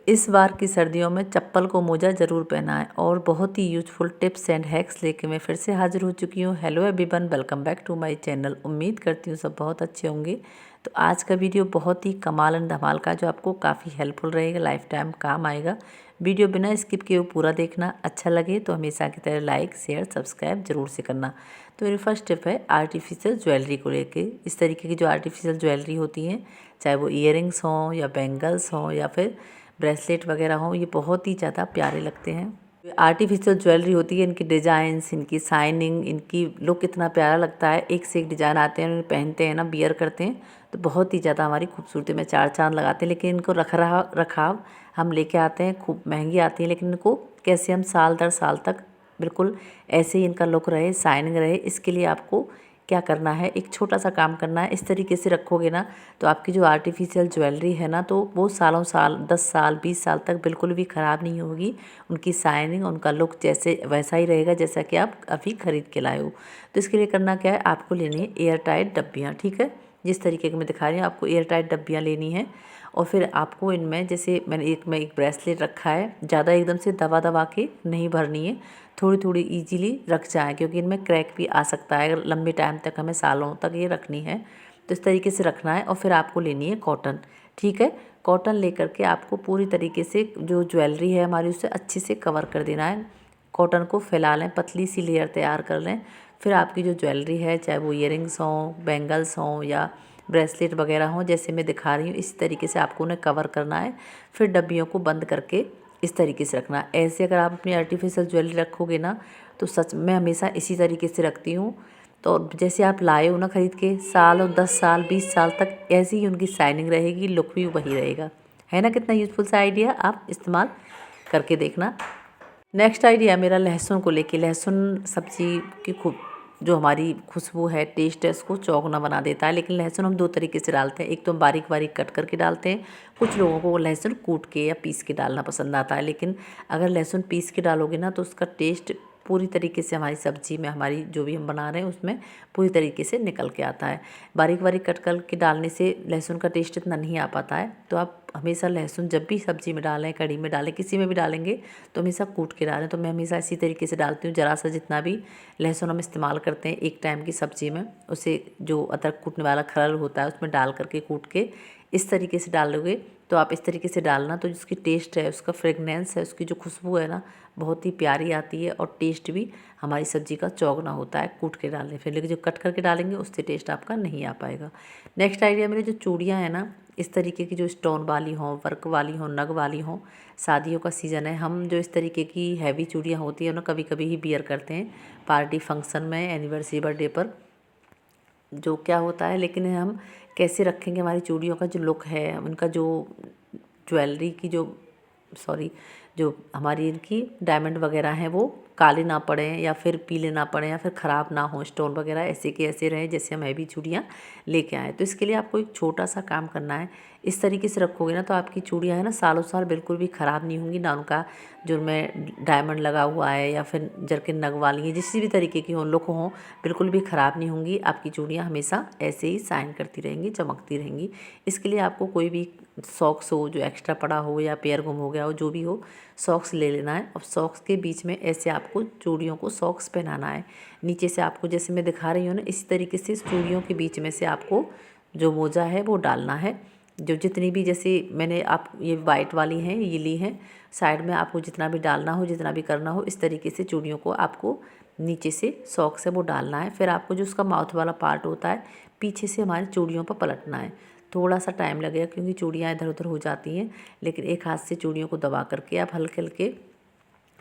इस बार की सर्दियों में चप्पल को मोजा ज़रूर पहनाएं। और बहुत ही यूजफुल टिप्स एंड हैक्स लेके मैं फिर से हाजिर हो चुकी हूँ। Hello everyone, welcome back to my channel. उम्मीद करती हूँ सब बहुत अच्छे होंगे। तो आज का वीडियो बहुत ही कमाल एंड धमाल का, जो आपको काफ़ी हेल्पफुल रहेगा, लाइफ टाइम काम आएगा। वीडियो बिना स्किप किए पूरा देखना। अच्छा लगे तो हमेशा की तरह लाइक शेयर सब्सक्राइब जरूर से करना। तो मेरी फर्स्ट टिप है आर्टिफिशियल ज्वेलरी को लेके। इस तरीके की जो आर्टिफिशियल ज्वेलरी होती हैं, चाहे वो ईयरिंग्स हों या बैंगल्स हों या फिर ब्रेसलेट वगैरह हों, ये बहुत ही ज़्यादा प्यारे लगते हैं। आर्टिफिशियल ज्वेलरी होती है, इनकी डिज़ाइंस, इनकी शाइनिंग, इनकी लुक इतना प्यारा लगता है। एक से एक डिज़ाइन आते हैं, उन्हें पहनते हैं ना, बियर करते हैं तो बहुत ही ज़्यादा हमारी खूबसूरती में चार चांद लगाते हैं। लेकिन इनको रखाव हम लेके आते हैं, खूब महंगी आती है, लेकिन इनको कैसे हम साल दर साल तक बिल्कुल ऐसे ही इनका लुक रहे, शाइनिंग रहे, इसके लिए आपको क्या करना है, एक छोटा सा काम करना है। इस तरीके से रखोगे ना तो आपकी जो आर्टिफिशियल ज्वेलरी है ना, तो वो सालों साल, 10 साल 20 साल तक बिल्कुल भी ख़राब नहीं होगी। उनकी शाइनिंग, उनका लुक जैसे वैसा ही रहेगा जैसा कि आप अभी ख़रीद के लाए हो। तो इसके लिए करना क्या है, आपको लेनी है एयर टाइट डब्बियाँ। ठीक है, जिस तरीके की मैं दिखा रही हूँ आपको एयर टाइट डब्बियाँ लेनी है। और फिर आपको इनमें, जैसे मैंने एक ब्रेसलेट रखा है, ज़्यादा एकदम से दबा दबा के नहीं भरनी है, थोड़ी थोड़ी इजीली रख जाए, क्योंकि इनमें क्रैक भी आ सकता है अगर लंबे टाइम तक, हमें सालों तक ये रखनी है। तो इस तरीके से रखना है। और फिर आपको लेनी है कॉटन। ठीक है, कॉटन लेकर के आपको पूरी तरीके से जो ज्वेलरी है हमारी, उसे अच्छे से कवर कर देना है। कॉटन को फैला लें, पतली सी लेयर तैयार कर लें। फिर आपकी जो ज्वेलरी है, चाहे वो ईयरिंग्स हों, बैंगल्स हों या ब्रेसलेट वगैरह हों, जैसे मैं दिखा रही हूँ, इस तरीके से आपको उन्हें कवर करना है। फिर डब्बियों को बंद करके इस तरीके से रखना है। ऐसे अगर आप अपनी आर्टिफिशियल ज्वेलरी रखोगे ना, तो सच में हमेशा इसी तरीके से रखती हूँ। तो जैसे आप लाए हो ना खरीद के, साल और 10 साल 20 साल तक ऐसी ही उनकी शाइनिंग रहेगी, लुक भी वही रहेगा। है ना कितना यूज़फुल सा आइडिया, आप इस्तेमाल करके देखना। नेक्स्ट आइडिया मेरा लहसुन को लेके। लहसुन सब्जी की खूब जो हमारी खुशबू है, टेस्ट है, उसको चौगुना बना देता है। लेकिन लहसुन हम दो तरीके से डालते हैं। एक तो हम बारीक बारीक कट करके डालते हैं, कुछ लोगों को लहसुन कूट के या पीस के डालना पसंद आता है। लेकिन अगर लहसुन पीस के डालोगे ना, तो उसका टेस्ट पूरी तरीके से हमारी सब्ज़ी में, हमारी जो भी हम बना रहे हैं उसमें पूरी तरीके से निकल के आता है। बारीक बारीक कट करके डालने से लहसुन का टेस्ट इतना नहीं आ पाता है। तो आप हमेशा लहसुन जब भी सब्ज़ी में डालें, कढ़ी में डालें, किसी में भी डालेंगे तो हमेशा कूट के डालें। तो मैं हमेशा इसी तरीके से डालती हूँ। ज़रा सा जितना भी लहसुन हम इस्तेमाल करते हैं एक टाइम की सब्ज़ी में, उसे जो अदरक कूटने वाला खरल होता है उसमें डाल करके कूट के इस तरीके से डालोगे। तो आप इस तरीके से डालना, तो जिसकी टेस्ट है, उसका फ्रेगनेंस है, उसकी जो खुशबू है ना, बहुत ही प्यारी आती है। और टेस्ट भी हमारी सब्ज़ी का चौगुना होता है कूट के डालने फिर। लेकिन जो कट करके डालेंगे उससे टेस्ट आपका नहीं आ पाएगा। नेक्स्ट आइडिया, मेरी जो चूड़ियाँ हैं ना, इस तरीके की जो स्टोन वाली हों, वर्क वाली हों, नग वाली हों, शादियों का सीज़न है, हम जो इस तरीके की हैवी चूड़ियाँ होती हैं ना, कभी कभी ही बियर करते हैं पार्टी फंक्शन में, एनिवर्सरी, बर्थडे पर, जो क्या होता है। लेकिन हम कैसे रखेंगे हमारी चूड़ियों का जो लुक है, उनका जो ज्वेलरी की जो, सॉरी, जो हमारी इनकी डायमंड वगैरह हैं वो काले ना पड़ें या फिर पीले ना पड़ें या फिर ख़राब ना हो, स्टोन वगैरह ऐसे के ऐसे रहें जैसे हम हैवी चूड़ियाँ लेके आएँ। तो इसके लिए आपको एक छोटा सा काम करना है। इस तरीके से रखोगे ना तो आपकी चूड़ियाँ है ना, सालों साल बिल्कुल भी ख़राब नहीं होंगी। ना उनका जो उनमें डायमंड लगा हुआ है या फिर जरकिन नग वाली है, जिस भी तरीके की हो, लुक हो, बिल्कुल भी ख़राब नहीं होंगी। आपकी चूड़ियाँ हमेशा ऐसे ही शाइन करती रहेंगी, चमकती रहेंगी। इसके लिए आपको कोई भी सॉक्स हो जो एक्स्ट्रा पड़ा हो, या पेयर गुम हो गया हो, जो भी हो, सॉक्स ले लेना है। और सॉक्स के बीच में ऐसे आपको चूड़ियों को सॉक्स पहनाना है। नीचे से आपको, जैसे मैं दिखा रही हूँ ना, इसी तरीके से चूड़ियों के बीच में से आपको जो मोजा है वो डालना है। जो जितनी भी, जैसे मैंने आप ये वाइट वाली हैं ये ली हैं, साइड में आपको जितना भी डालना हो, जितना भी करना हो, इस तरीके से चूड़ियों को आपको नीचे से सॉक्स है वो डालना है। फिर आपको जो उसका माउथ वाला पार्ट होता है, पीछे से हमारी चूड़ियों पर पलटना है। थोड़ा सा टाइम लगेगा क्योंकि चूड़ियाँ इधर उधर हो जाती हैं, लेकिन एक हाथ से चूड़ियों को दबा करके आप हल्के हल्के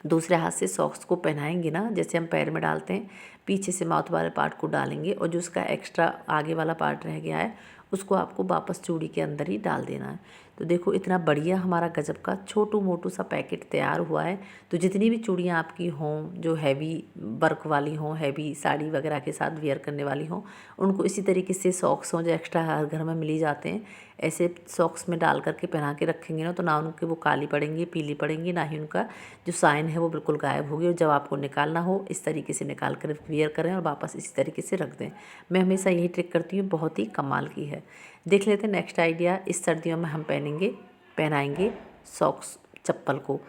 दूसरे हाथ से सॉक्स को पहनाएंगे ना, जैसे हम पैर में डालते हैं, पीछे से माउथ वाले पार्ट को डालेंगे। और जो उसका एक्स्ट्रा आगे वाला पार्ट रह गया है, उसको आपको वापस चूड़ी के अंदर ही डाल देना है। तो देखो इतना बढ़िया हमारा गजब का छोटू मोटू सा पैकेट तैयार हुआ है। तो जितनी भी चूड़ियाँ आपकी हों जो हैवी वर्क वाली हों, हैवी साड़ी वगैरह के साथ वेयर करने वाली हों, उनको इसी तरीके से सॉक्स हों जो एक्स्ट्रा हर घर में मिल ही जाते हैं, ऐसे सॉक्स में डाल करके पहना के रखेंगे ना, तो ना उनके वो काली पड़ेंगी, पीली पड़ेंगी, ना ही उनका जो साइन है वो बिल्कुल गायब होगी। और जब आपको निकालना हो, इस तरीके से निकाल कर वेयर करें और वापस इसी तरीके से रख दें। मैं हमेशा यही ट्रिक करती हूँ, बहुत ही कमाल की है। देख लेते हैं नेक्स्ट आइडिया। इस सर्दियों में हम पहनाएंगे सॉक्स चप्पल को।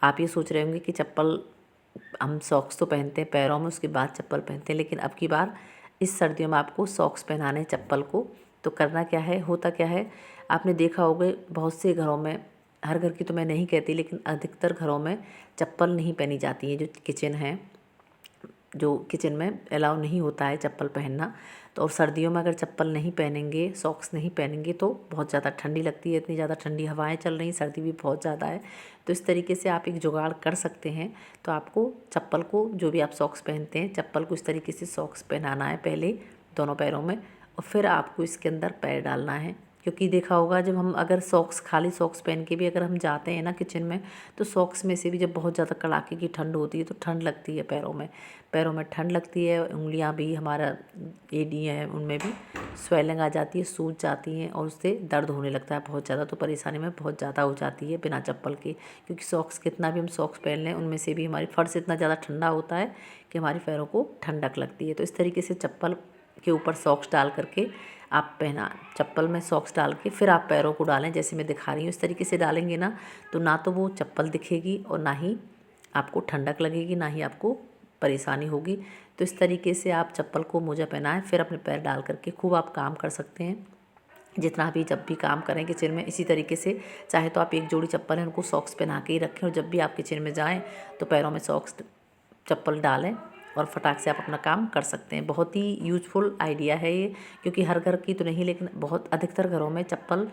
आप ये सोच रहे होंगे कि चप्पल हम सॉक्स तो पहनते हैं पैरों में, उसके बाद चप्पल पहनते हैं, लेकिन अब की बार इस सर्दियों में आपको सॉक्स पहनाने हैं चप्पल को। तो करना क्या है, होता क्या है, आपने देखा होगा बहुत से घरों में, हर घर की तो मैं नहीं कहती लेकिन अधिकतर घरों में चप्पल नहीं पहनी जाती है। जो किचन है, जो किचन में अलाउ नहीं होता है चप्पल पहनना। तो और सर्दियों में अगर चप्पल नहीं पहनेंगे, सॉक्स नहीं पहनेंगे तो बहुत ज़्यादा ठंडी लगती है। इतनी ज़्यादा ठंडी हवाएं चल रही, सर्दी भी बहुत ज़्यादा है। तो इस तरीके से आप एक जुगाड़ कर सकते हैं। तो आपको चप्पल को, जो भी आप सॉक्स पहनते हैं, चप्पल को इस तरीके से सॉक्स पहनाना है पहले दोनों पैरों में, और फिर आपको इसके अंदर पैर डालना है। क्योंकि देखा होगा जब हम अगर सॉक्स, खाली सॉक्स पहन के भी अगर हम जाते हैं ना किचन में, तो सॉक्स में से भी जब बहुत ज़्यादा कड़ाके की ठंड होती है तो ठंड लगती है पैरों में ठंड लगती है। उंगलियां भी, हमारा एड़ी है उनमें भी स्वेलिंग आ जाती है, सूज जाती हैं और उससे दर्द होने लगता है बहुत ज़्यादा। तो परेशानी में बहुत ज़्यादा हो जाती है बिना चप्पल के, क्योंकि सॉक्स कितना भी हम सॉक्स पहन लें उनमें से भी हमारी फर्श इतना ज़्यादा ठंडा होता है कि हमारे पैरों को ठंडक लगती है। तो इस तरीके से चप्पल के ऊपर सॉक्स डाल करके आप पहना, चप्पल में सॉक्स डाल के फिर आप पैरों को डालें, जैसे मैं दिखा रही हूँ। इस तरीके से डालेंगे ना तो ना तो वो चप्पल दिखेगी और ना ही आपको ठंडक लगेगी, ना ही आपको परेशानी होगी। तो इस तरीके से आप चप्पल को मोजा पहनाएं, फिर अपने पैर डाल करके खूब आप काम कर सकते हैं। जितना भी जब भी काम करें किचन में, इसी तरीके से, चाहे तो आप एक जोड़ी चप्पल है उनको सॉक्स पहना के ही रखें, और जब भी आप किचन में जाएं तो पैरों में सॉक्स चप्पल डालें और फटाक से आप अपना काम कर सकते हैं। बहुत ही यूजफुल आइडिया है ये, क्योंकि हर घर की तो नहीं लेकिन बहुत अधिकतर घरों में चप्पल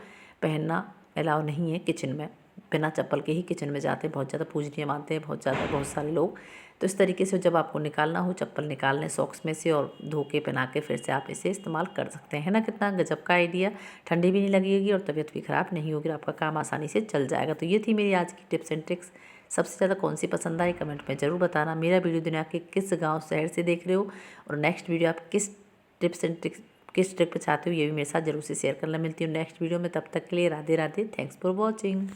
पहनना अलाउ नहीं है किचन में। बिना चप्पल के ही किचन में जाते हैं, बहुत ज़्यादा पूजनीय मानते हैं बहुत सारे लोग। तो इस तरीके से जब आपको निकालना हो, चप्पल निकाल लें सॉक्स में से और धो के पहना के फिर से आप इसे इस्तेमाल कर सकते हैं। है ना कितना गजब का आइडिया, ठंडी भी नहीं लगेगी और तबीयत भी ख़राब नहीं होगी, आपका काम आसानी से चल जाएगा। तो ये थी मेरी आज की टिप्स एंड ट्रिक्स। सबसे ज़्यादा कौन सी पसंद आई कमेंट में ज़रूर बताना। मेरा वीडियो दुनिया के किस गांव शहर से देख रहे हो, और नेक्स्ट वीडियो आप किस टिप्स एंड ट्रिक्स, किस ट्रिक पे चाहते हो, ये भी मेरे साथ ज़रूर से शेयर करना। मिलती हूँ नेक्स्ट वीडियो में, तब तक के लिए Radhe Radhe, thanks for watching.